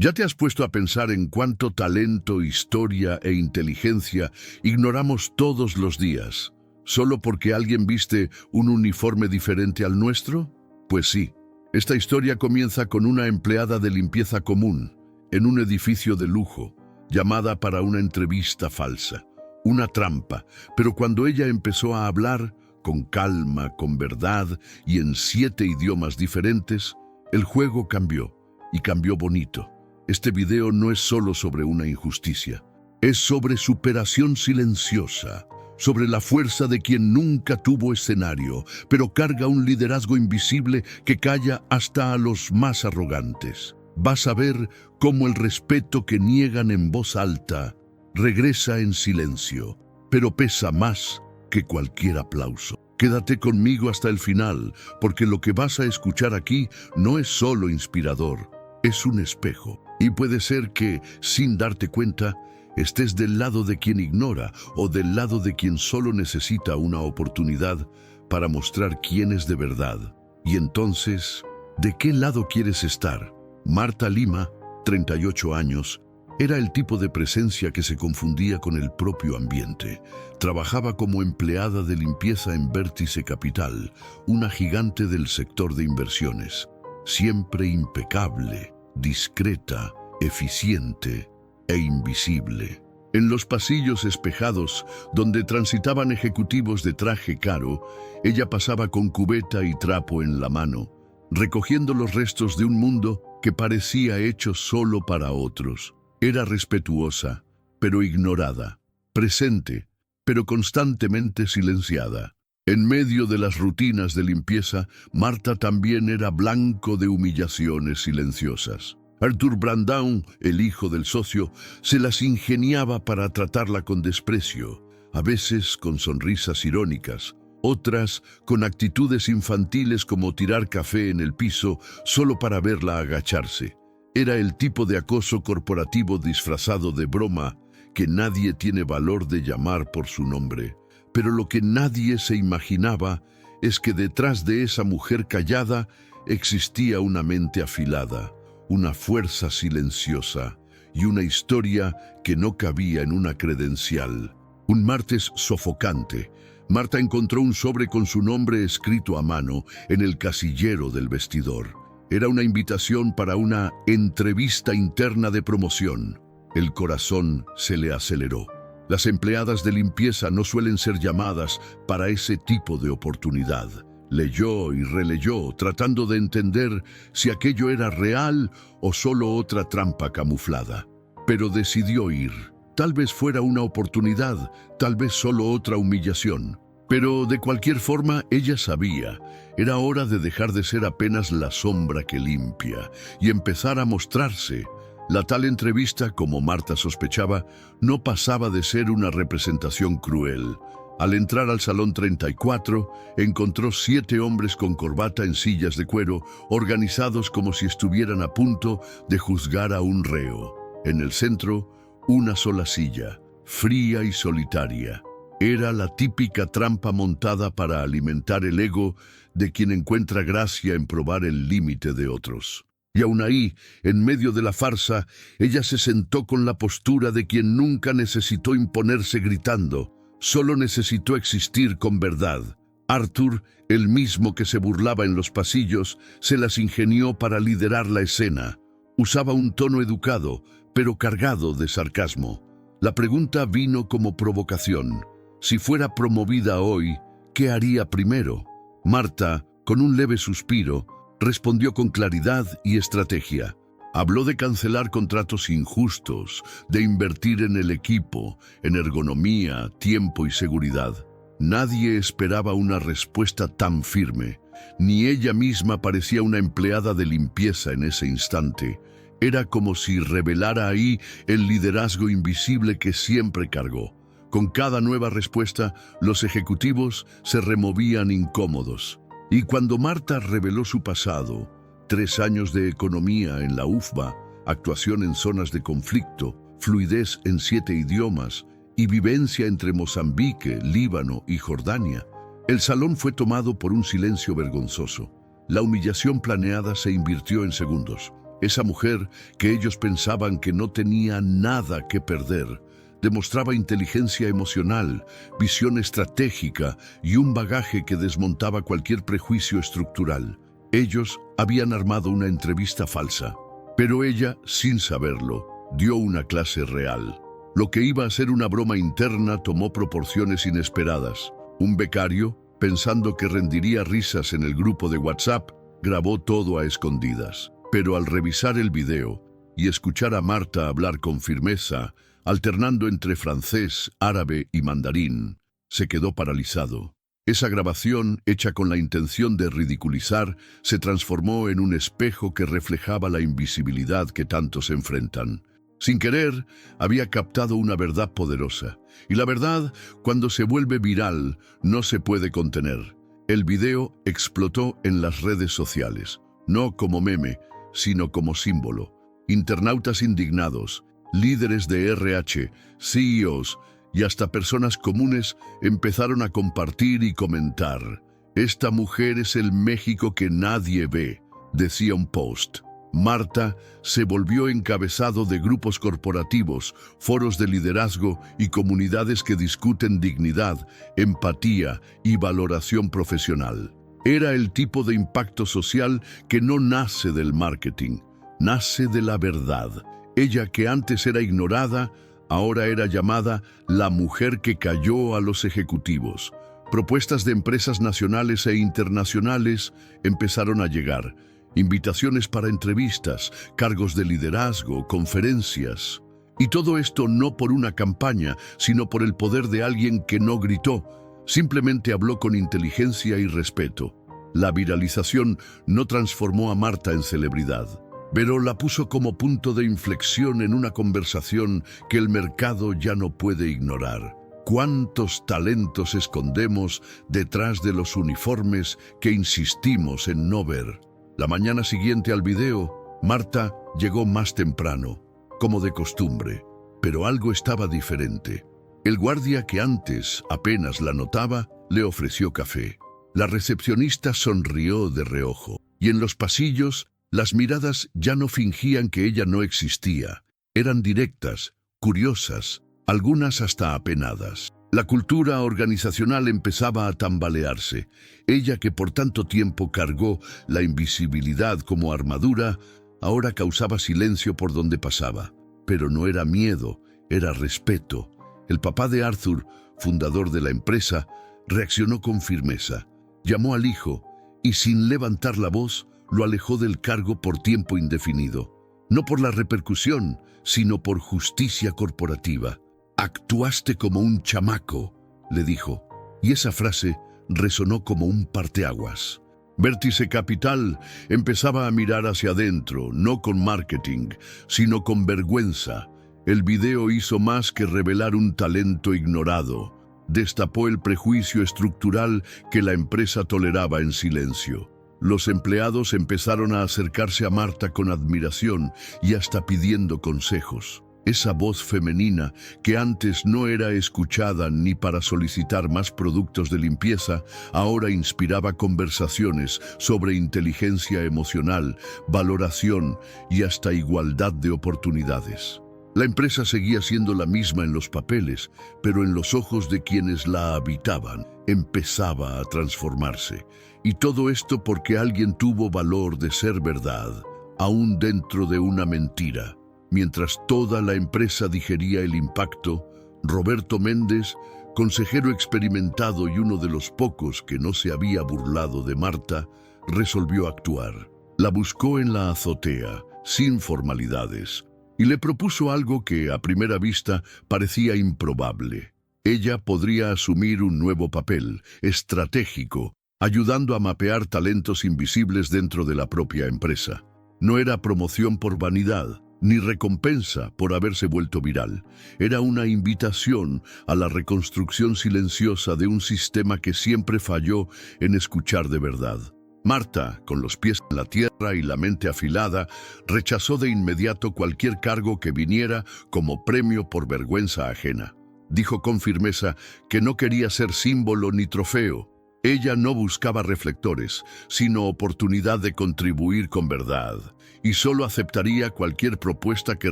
¿Ya te has puesto a pensar en cuánto talento, historia e inteligencia ignoramos todos los días, solo porque alguien viste un uniforme diferente al nuestro? Pues sí, esta historia comienza con una empleada de limpieza común, en un edificio de lujo, llamada para una entrevista falsa, una trampa, pero cuando ella empezó a hablar, con calma, con verdad y en 7 idiomas diferentes, el juego cambió, y cambió bonito. Este video no es solo sobre una injusticia, es sobre superación silenciosa, sobre la fuerza de quien nunca tuvo escenario, pero carga un liderazgo invisible que calla hasta a los más arrogantes. Vas a ver cómo el respeto que niegan en voz alta regresa en silencio, pero pesa más que cualquier aplauso. Quédate conmigo hasta el final, porque lo que vas a escuchar aquí no es solo inspirador, es un espejo. Y puede ser que, sin darte cuenta, estés del lado de quien ignora o del lado de quien solo necesita una oportunidad para mostrar quién es de verdad. Y entonces, ¿de qué lado quieres estar? Marta Lima, 38 años, era el tipo de presencia que se confundía con el propio ambiente. Trabajaba como empleada de limpieza en Vértice Capital, una gigante del sector de inversiones. Siempre impecable, discreta, eficiente e invisible. En los pasillos espejados, donde transitaban ejecutivos de traje caro, ella pasaba con cubeta y trapo en la mano, recogiendo los restos de un mundo que parecía hecho solo para otros. Era respetuosa, pero ignorada, presente, pero constantemente silenciada. En medio de las rutinas de limpieza, Marta también era blanco de humillaciones silenciosas. Arthur Brandão, el hijo del socio, se las ingeniaba para tratarla con desprecio, a veces con sonrisas irónicas, otras con actitudes infantiles como tirar café en el piso solo para verla agacharse. Era el tipo de acoso corporativo disfrazado de broma que nadie tiene valor de llamar por su nombre. Pero lo que nadie se imaginaba es que detrás de esa mujer callada existía una mente afilada, una fuerza silenciosa y una historia que no cabía en una credencial. Un martes sofocante, Marta encontró un sobre con su nombre escrito a mano en el casillero del vestidor. Era una invitación para una entrevista interna de promoción. El corazón se le aceleró. Las empleadas de limpieza no suelen ser llamadas para ese tipo de oportunidad. Leyó y releyó, tratando de entender si aquello era real o solo otra trampa camuflada. Pero decidió ir. Tal vez fuera una oportunidad, tal vez solo otra humillación. Pero de cualquier forma, ella sabía, era hora de dejar de ser apenas la sombra que limpia y empezar a mostrarse. La tal entrevista, como Marta sospechaba, no pasaba de ser una representación cruel. Al entrar al salón 34, encontró 7 hombres con corbata en sillas de cuero, organizados como si estuvieran a punto de juzgar a un reo. En el centro, una sola silla, fría y solitaria. Era la típica trampa montada para alimentar el ego de quien encuentra gracia en probar el límite de otros. Y aún ahí, en medio de la farsa, ella se sentó con la postura de quien nunca necesitó imponerse gritando, solo necesitó existir con verdad. Arthur, el mismo que se burlaba en los pasillos, se las ingenió para liderar la escena. Usaba un tono educado, pero cargado de sarcasmo. La pregunta vino como provocación. Si fuera promovida hoy, ¿qué haría primero? Marta, con un leve suspiro, respondió con claridad y estrategia. Habló de cancelar contratos injustos, de invertir en el equipo, en ergonomía, tiempo y seguridad. Nadie esperaba una respuesta tan firme. Ni ella misma parecía una empleada de limpieza en ese instante. Era como si revelara ahí el liderazgo invisible que siempre cargó. Con cada nueva respuesta, los ejecutivos se removían incómodos. Y cuando Marta reveló su pasado, 3 años de economía en la UFBA, actuación en zonas de conflicto, fluidez en 7 idiomas y vivencia entre Mozambique, Líbano y Jordania, el salón fue tomado por un silencio vergonzoso. La humillación planeada se invirtió en segundos. Esa mujer, que ellos pensaban que no tenía nada que perder, demostraba inteligencia emocional, visión estratégica y un bagaje que desmontaba cualquier prejuicio estructural. Ellos habían armado una entrevista falsa, pero ella, sin saberlo, dio una clase real. Lo que iba a ser una broma interna tomó proporciones inesperadas. Un becario, pensando que rendiría risas en el grupo de WhatsApp, grabó todo a escondidas. Pero al revisar el video y escuchar a Marta hablar con firmeza, alternando entre francés, árabe y mandarín, se quedó paralizado. Esa grabación, hecha con la intención de ridiculizar, se transformó en un espejo que reflejaba la invisibilidad que tantos enfrentan. Sin querer, había captado una verdad poderosa. Y la verdad, cuando se vuelve viral, no se puede contener. El video explotó en las redes sociales, no como meme, sino como símbolo. Internautas indignados, líderes de RH, CEOs y hasta personas comunes empezaron a compartir y comentar. «Esta mujer es el México que nadie ve», decía un post. Marta se volvió encabezado de grupos corporativos, foros de liderazgo y comunidades que discuten dignidad, empatía y valoración profesional. Era el tipo de impacto social que no nace del marketing, nace de la verdad. Ella, que antes era ignorada, ahora era llamada la mujer que cayó a los ejecutivos. Propuestas de empresas nacionales e internacionales empezaron a llegar. Invitaciones para entrevistas, cargos de liderazgo, conferencias. Y todo esto no por una campaña, sino por el poder de alguien que no gritó, simplemente habló con inteligencia y respeto. La viralización no transformó a Marta en celebridad, pero la puso como punto de inflexión en una conversación que el mercado ya no puede ignorar. ¿Cuántos talentos escondemos detrás de los uniformes que insistimos en no ver? La mañana siguiente al video, Marta llegó más temprano, como de costumbre, pero algo estaba diferente. El guardia, que antes apenas la notaba, le ofreció café. La recepcionista sonrió de reojo, y en los pasillos las miradas ya no fingían que ella no existía. Eran directas, curiosas, algunas hasta apenadas. La cultura organizacional empezaba a tambalearse. Ella, que por tanto tiempo cargó la invisibilidad como armadura, ahora causaba silencio por donde pasaba. Pero no era miedo, era respeto. El papá de Arthur, fundador de la empresa, reaccionó con firmeza. Llamó al hijo y, sin levantar la voz, lo alejó del cargo por tiempo indefinido. No por la repercusión, sino por justicia corporativa. «Actuaste como un chamaco», le dijo, y esa frase resonó como un parteaguas. Vértice Capital empezaba a mirar hacia adentro, no con marketing, sino con vergüenza. El video hizo más que revelar un talento ignorado. Destapó el prejuicio estructural que la empresa toleraba en silencio. Los empleados empezaron a acercarse a Marta con admiración y hasta pidiendo consejos. Esa voz femenina, que antes no era escuchada ni para solicitar más productos de limpieza, ahora inspiraba conversaciones sobre inteligencia emocional, valoración y hasta igualdad de oportunidades. La empresa seguía siendo la misma en los papeles, pero en los ojos de quienes la habitaban empezaba a transformarse. Y todo esto porque alguien tuvo valor de ser verdad, aún dentro de una mentira. Mientras toda la empresa digería el impacto, Roberto Méndez, consejero experimentado y uno de los pocos que no se había burlado de Marta, resolvió actuar. La buscó en la azotea, sin formalidades, y le propuso algo que a primera vista parecía improbable. Ella podría asumir un nuevo papel, estratégico, ayudando a mapear talentos invisibles dentro de la propia empresa. No era promoción por vanidad, ni recompensa por haberse vuelto viral. Era una invitación a la reconstrucción silenciosa de un sistema que siempre falló en escuchar de verdad. Marta, con los pies en la tierra y la mente afilada, rechazó de inmediato cualquier cargo que viniera como premio por vergüenza ajena. Dijo con firmeza que no quería ser símbolo ni trofeo. Ella no buscaba reflectores, sino oportunidad de contribuir con verdad. y solo aceptaría cualquier propuesta que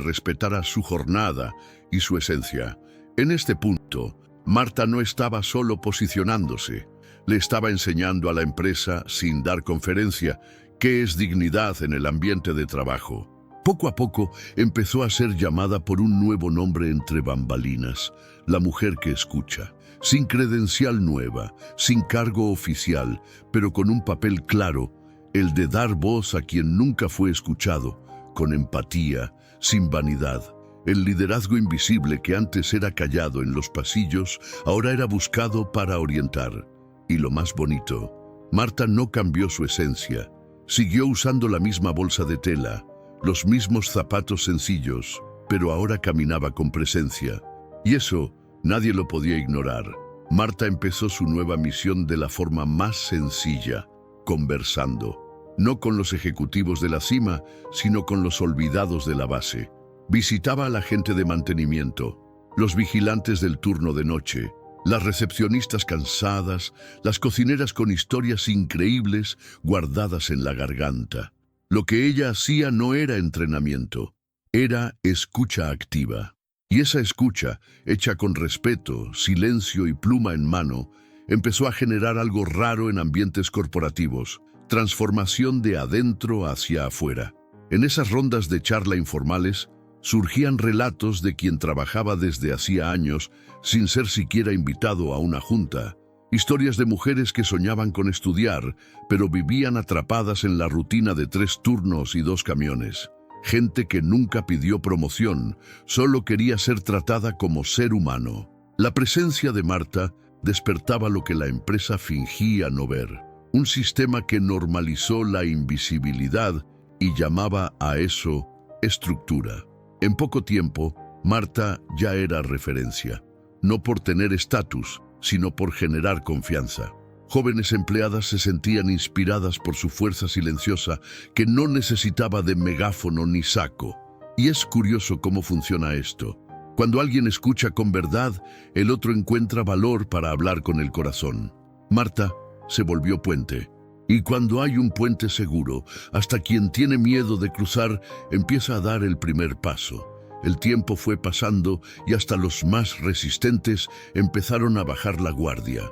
respetara su jornada y su esencia. En este punto, Marta no estaba solo posicionándose, le estaba enseñando a la empresa, sin dar conferencia, qué es dignidad en el ambiente de trabajo. Poco a poco empezó a ser llamada por un nuevo nombre entre bambalinas, la mujer que escucha, sin credencial nueva, sin cargo oficial, pero con un papel claro, el de dar voz a quien nunca fue escuchado, con empatía, sin vanidad. El liderazgo invisible que antes era callado en los pasillos, ahora era buscado para orientar. Y lo más bonito, Marta no cambió su esencia, siguió usando la misma bolsa de tela, los mismos zapatos sencillos, pero ahora caminaba con presencia. Y eso nadie lo podía ignorar. Marta empezó su nueva misión de la forma más sencilla, conversando. No con los ejecutivos de la cima, sino con los olvidados de la base. Visitaba a la gente de mantenimiento, los vigilantes del turno de noche, las recepcionistas cansadas, las cocineras con historias increíbles guardadas en la garganta. Lo que ella hacía no era entrenamiento, era escucha activa. Y esa escucha, hecha con respeto, silencio y pluma en mano, empezó a generar algo raro en ambientes corporativos, transformación de adentro hacia afuera. En esas rondas de charla informales, surgían relatos de quien trabajaba desde hacía años sin ser siquiera invitado a una junta. Historias de mujeres que soñaban con estudiar, pero vivían atrapadas en la rutina de 3 turnos y 2 camiones. Gente que nunca pidió promoción, solo quería ser tratada como ser humano. La presencia de Marta despertaba lo que la empresa fingía no ver. Un sistema que normalizó la invisibilidad y llamaba a eso estructura. En poco tiempo, Marta ya era referencia, no por tener estatus, sino por generar confianza. Jóvenes empleadas se sentían inspiradas por su fuerza silenciosa, que no necesitaba de megáfono ni saco. Y es curioso cómo funciona esto. Cuando alguien escucha con verdad, el otro encuentra valor para hablar con el corazón. Marta se volvió puente. Y cuando hay un puente seguro, hasta quien tiene miedo de cruzar empieza a dar el primer paso. El tiempo fue pasando y hasta los más resistentes empezaron a bajar la guardia.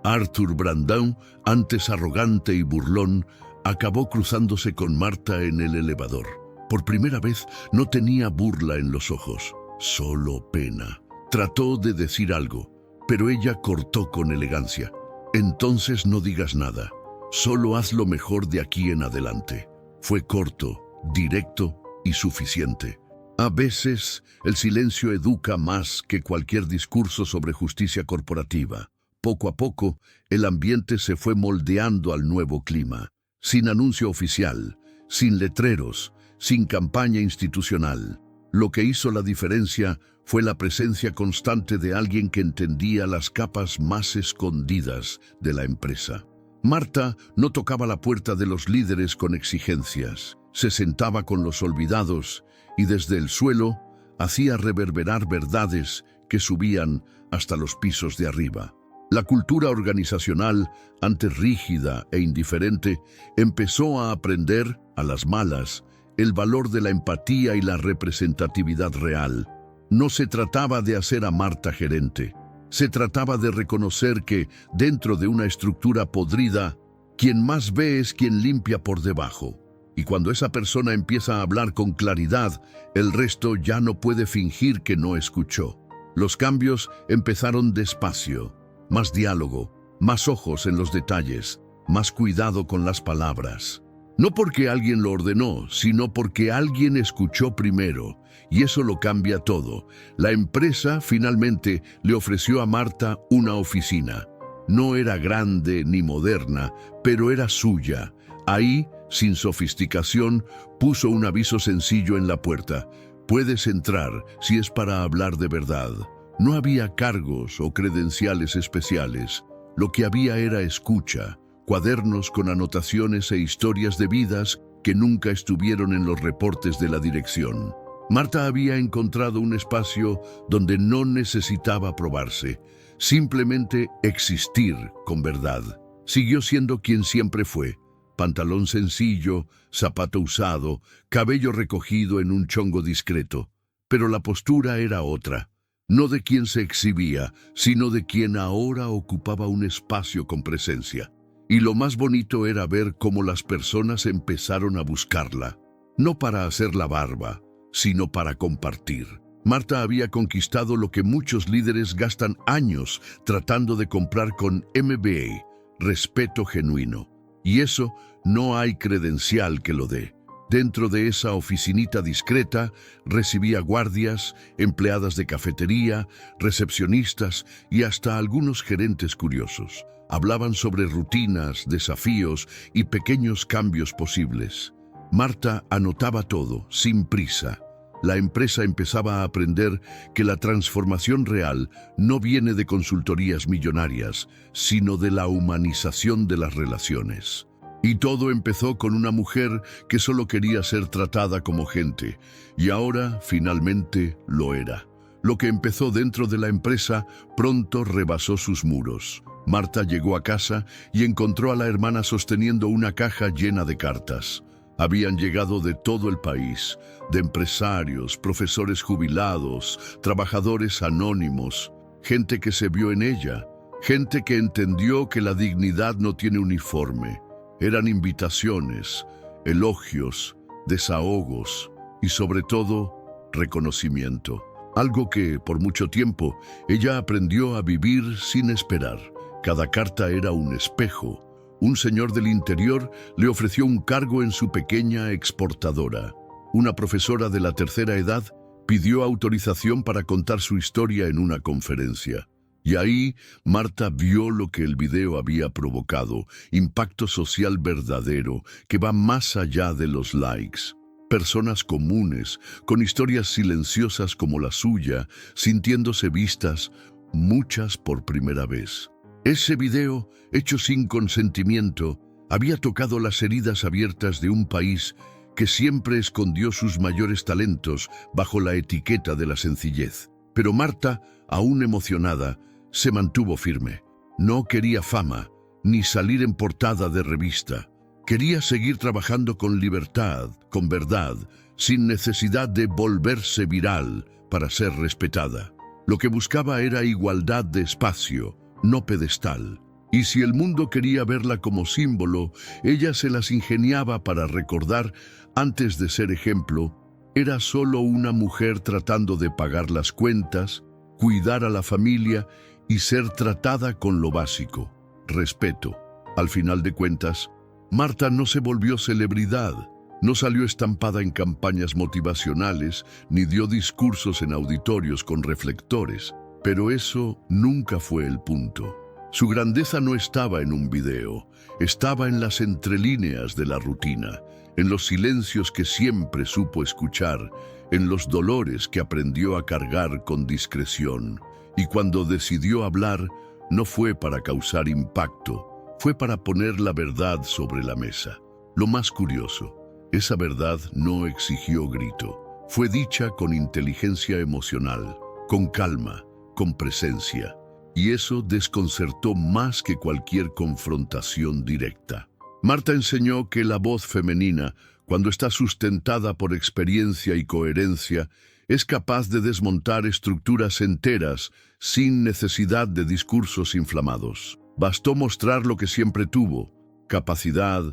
Arthur Brandão, antes arrogante y burlón, acabó cruzándose con Marta en el elevador. Por primera vez no tenía burla en los ojos, solo pena. Trató de decir algo, pero ella cortó con elegancia. Entonces no digas nada, solo haz lo mejor de aquí en adelante. Fue corto, directo y suficiente. A veces, el silencio educa más que cualquier discurso sobre justicia corporativa. Poco a poco, el ambiente se fue moldeando al nuevo clima, sin anuncio oficial, sin letreros, sin campaña institucional. Lo que hizo la diferencia fue la presencia constante de alguien que entendía las capas más escondidas de la empresa. Marta no tocaba la puerta de los líderes con exigencias, se sentaba con los olvidados y desde el suelo hacía reverberar verdades que subían hasta los pisos de arriba. La cultura organizacional, antes rígida e indiferente, empezó a aprender, a las malas, el valor de la empatía y la representatividad real. No se trataba de hacer a Marta gerente, se trataba de reconocer que, dentro de una estructura podrida, quien más ve es quien limpia por debajo. Y cuando esa persona empieza a hablar con claridad, el resto ya no puede fingir que no escuchó. Los cambios empezaron despacio. Más diálogo, más ojos en los detalles, más cuidado con las palabras. No porque alguien lo ordenó, sino porque alguien escuchó primero, y eso lo cambia todo. La empresa finalmente le ofreció a Marta una oficina. No era grande ni moderna, pero era suya. Ahí, sin sofisticación, puso un aviso sencillo en la puerta. Puedes entrar si es para hablar de verdad. No había cargos o credenciales especiales. Lo que había era escucha, cuadernos con anotaciones e historias de vidas que nunca estuvieron en los reportes de la dirección. Marta había encontrado un espacio donde no necesitaba probarse, simplemente existir con verdad. Siguió siendo quien siempre fue, pantalón sencillo, zapato usado, cabello recogido en un chongo discreto. Pero la postura era otra, no de quien se exhibía, sino de quien ahora ocupaba un espacio con presencia. Y lo más bonito era ver cómo las personas empezaron a buscarla, no para hacer la barba, sino para compartir. Marta había conquistado lo que muchos líderes gastan años tratando de comprar con MBA, respeto genuino. Y eso no hay credencial que lo dé. Dentro de esa oficinita discreta recibía guardias, empleadas de cafetería, recepcionistas y hasta algunos gerentes curiosos. Hablaban sobre rutinas, desafíos y pequeños cambios posibles. Marta anotaba todo, sin prisa. La empresa empezaba a aprender que la transformación real no viene de consultorías millonarias, sino de la humanización de las relaciones. Y todo empezó con una mujer que solo quería ser tratada como gente, y ahora, finalmente, lo era. Lo que empezó dentro de la empresa pronto rebasó sus muros. Marta llegó a casa y encontró a la hermana sosteniendo una caja llena de cartas. Habían llegado de todo el país, de empresarios, profesores jubilados, trabajadores anónimos, gente que se vio en ella, gente que entendió que la dignidad no tiene uniforme. Eran invitaciones, elogios, desahogos y sobre todo, reconocimiento. Algo que, por mucho tiempo, ella aprendió a vivir sin esperar. Cada carta era un espejo. Un señor del interior le ofreció un cargo en su pequeña exportadora. Una profesora de la tercera edad pidió autorización para contar su historia en una conferencia. Y ahí Marta vio lo que el video había provocado, impacto social verdadero que va más allá de los likes. Personas comunes, con historias silenciosas como la suya, sintiéndose vistas, muchas por primera vez. Ese video, hecho sin consentimiento, había tocado las heridas abiertas de un país que siempre escondió sus mayores talentos bajo la etiqueta de la sencillez. Pero Marta, aún emocionada, se mantuvo firme. No quería fama, ni salir en portada de revista. Quería seguir trabajando con libertad, con verdad, sin necesidad de volverse viral para ser respetada. Lo que buscaba era igualdad de espacio, no pedestal. Y si el mundo quería verla como símbolo, ella se las ingeniaba para recordar, antes de ser ejemplo, era solo una mujer tratando de pagar las cuentas, cuidar a la familia y ser tratada con lo básico, respeto. Al final de cuentas, Marta no se volvió celebridad, no salió estampada en campañas motivacionales, ni dio discursos en auditorios con reflectores, pero eso nunca fue el punto. Su grandeza no estaba en un video, estaba en las entrelíneas de la rutina, en los silencios que siempre supo escuchar, en los dolores que aprendió a cargar con discreción. Y cuando decidió hablar, no fue para causar impacto, fue para poner la verdad sobre la mesa. Lo más curioso, esa verdad no exigió grito, fue dicha con inteligencia emocional, con calma, con presencia. Y eso desconcertó más que cualquier confrontación directa. Marta enseñó que la voz femenina, cuando está sustentada por experiencia y coherencia, es capaz de desmontar estructuras enteras sin necesidad de discursos inflamados. Bastó mostrar lo que siempre tuvo: capacidad,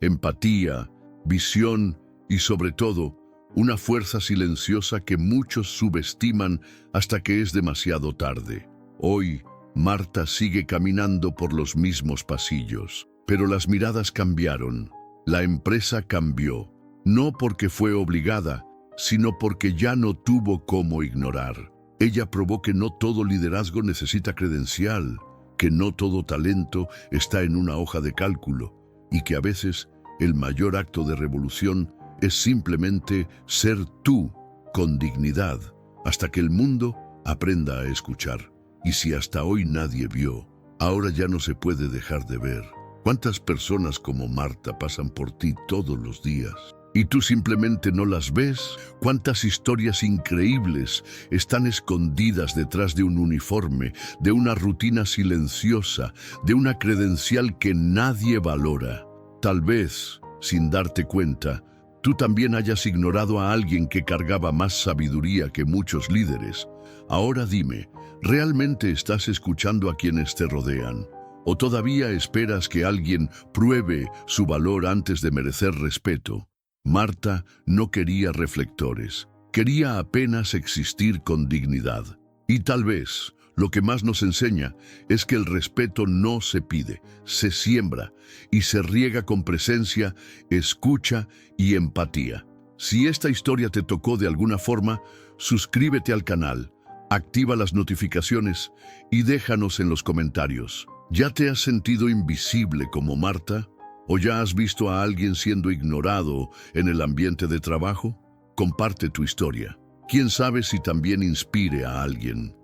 empatía, visión y, sobre todo, una fuerza silenciosa que muchos subestiman hasta que es demasiado tarde. Hoy, Marta sigue caminando por los mismos pasillos, pero las miradas cambiaron. La empresa cambió, no porque fue obligada, sino porque ya no tuvo cómo ignorar. Ella probó que no todo liderazgo necesita credencial, que no todo talento está en una hoja de cálculo, y que a veces el mayor acto de revolución es simplemente ser tú, con dignidad, hasta que el mundo aprenda a escuchar. Y si hasta hoy nadie vio, ahora ya no se puede dejar de ver. ¿Cuántas personas como Marta pasan por ti todos los días y tú simplemente no las ves? ¿Cuántas historias increíbles están escondidas detrás de un uniforme, de una rutina silenciosa, de una credencial que nadie valora? Tal vez, sin darte cuenta, tú también hayas ignorado a alguien que cargaba más sabiduría que muchos líderes. Ahora dime, ¿realmente estás escuchando a quienes te rodean? ¿O todavía esperas que alguien pruebe su valor antes de merecer respeto? Marta no quería reflectores, quería apenas existir con dignidad. Y tal vez lo que más nos enseña es que el respeto no se pide, se siembra y se riega con presencia, escucha y empatía. Si esta historia te tocó de alguna forma, suscríbete al canal, activa las notificaciones y déjanos en los comentarios. ¿Ya te has sentido invisible como Marta? ¿O ya has visto a alguien siendo ignorado en el ambiente de trabajo? Comparte tu historia. Quién sabe si también inspire a alguien.